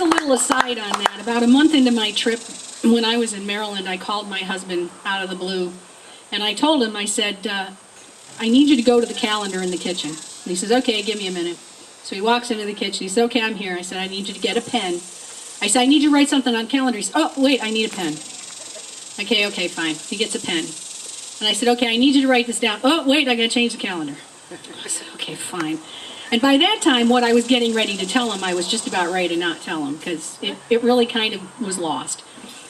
as a little aside on that, about a month into my trip, when I was in Maryland, I called my husband out of the blue, and I told him, I said, I need you to go to the calendar in the kitchen. And he says, okay, give me a minute. So he walks into the kitchen. He said, okay, I'm here. I said, I need you to get a pen. I said, I need you to write something on the calendar. He said, oh, wait, I need a pen. Okay, fine. He gets a pen. And I said, okay, I need you to write this down. Oh, wait, I got to change the calendar. I said, okay, fine. And by that time, what I was getting ready to tell him, I was just about ready to not tell him, because it really kind of was lost.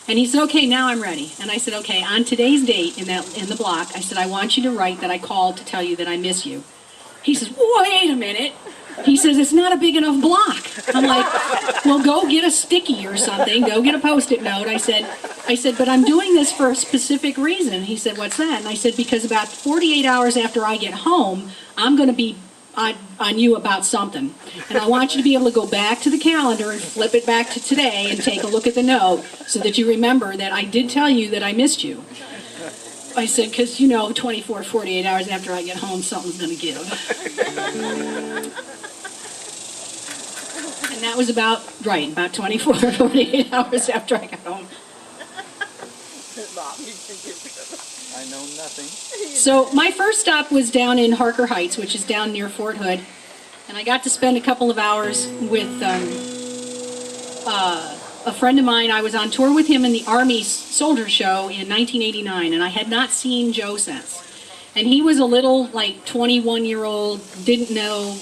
And he said, okay, now I'm ready. And I said, okay, on today's date in the block, I said, I want you to write that I called to tell you that I miss you. He says, wait a minute. He says, it's not a big enough block. I'm like, well, go get a sticky or something. Go get a Post-it note. I said, but I'm doing this for a specific reason. He said, what's that? And I said, because about 48 hours after I get home, I'm going to be on you about something. And I want you to be able to go back to the calendar and flip it back to today and take a look at the note so that you remember that I did tell you that I missed you. I said, because, 24, 48 hours after I get home, something's going to give. And that was about 24 or 48 hours after I got home. I know nothing. So my first stop was down in Harker Heights, which is down near Fort Hood. And I got to spend a couple of hours with a friend of mine. I was on tour with him in the Army Soldier Show in 1989, and I had not seen Joe since. And he was a little, 21-year-old, didn't know,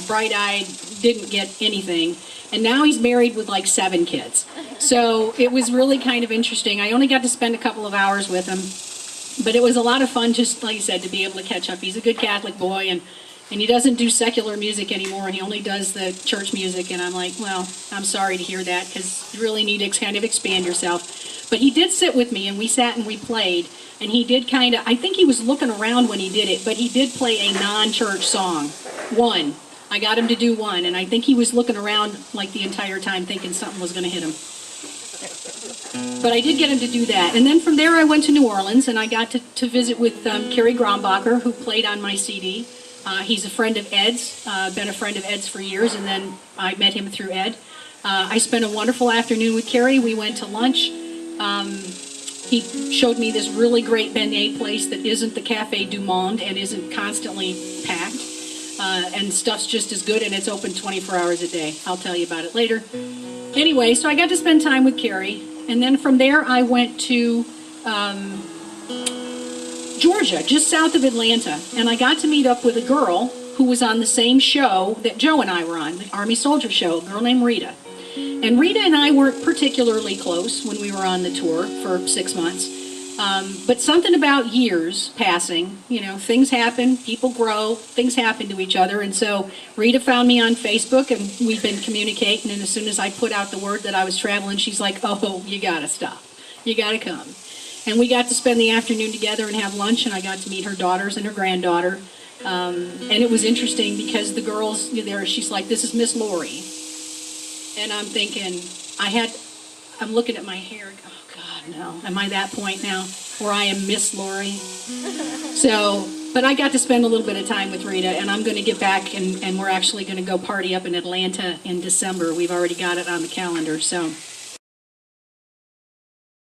bright-eyed, didn't get anything. And now he's married with 7 kids. So it was really kind of interesting. I only got to spend a couple of hours with him. But it was a lot of fun, just like you said, to be able to catch up. He's a good Catholic boy, and he doesn't do secular music anymore. He only does the church music. And I'm like, well, I'm sorry to hear that, because you really need to kind of expand yourself. But he did sit with me, and we sat and we played. And he did kind of, I think he was looking around when he did it, but he did play a non-church song. One. I got him to do one, and I think he was looking around the entire time thinking something was going to hit him. But I did get him to do that. And then from there I went to New Orleans, and I got to visit with Kerry Grombacher, who played on my CD. He's a friend of Ed's, been a friend of Ed's for years, and then I met him through Ed. I spent a wonderful afternoon with Kerry. We went to lunch. He showed me this really great beignet place that isn't the Café du Monde and isn't constantly packed. And stuff's just as good, and it's open 24 hours a day. I'll tell you about it later. Anyway, so I got to spend time with Kerry. And then from there I went to Georgia, just south of Atlanta. And I got to meet up with a girl who was on the same show that Joe and I were on, the Army Soldier Show, a girl named Rita. And Rita and I weren't particularly close when we were on the tour for 6 months. But something about years passing, things happen, people grow, things happen to each other. And so Rita found me on Facebook, and we've been communicating. And as soon as I put out the word that I was traveling, she's like, oh, you got to stop. You got to come. And we got to spend the afternoon together and have lunch, and I got to meet her daughters and her granddaughter. And it was interesting because the girls there, she's like, this is Miss Lorrie. And I'm thinking, I'm looking at my hair. Oh, God, no. Am I that point now where I am Miss Lorrie? So, but I got to spend a little bit of time with Rita, and I'm going to get back, and we're actually going to go party up in Atlanta in December. We've already got it on the calendar, so...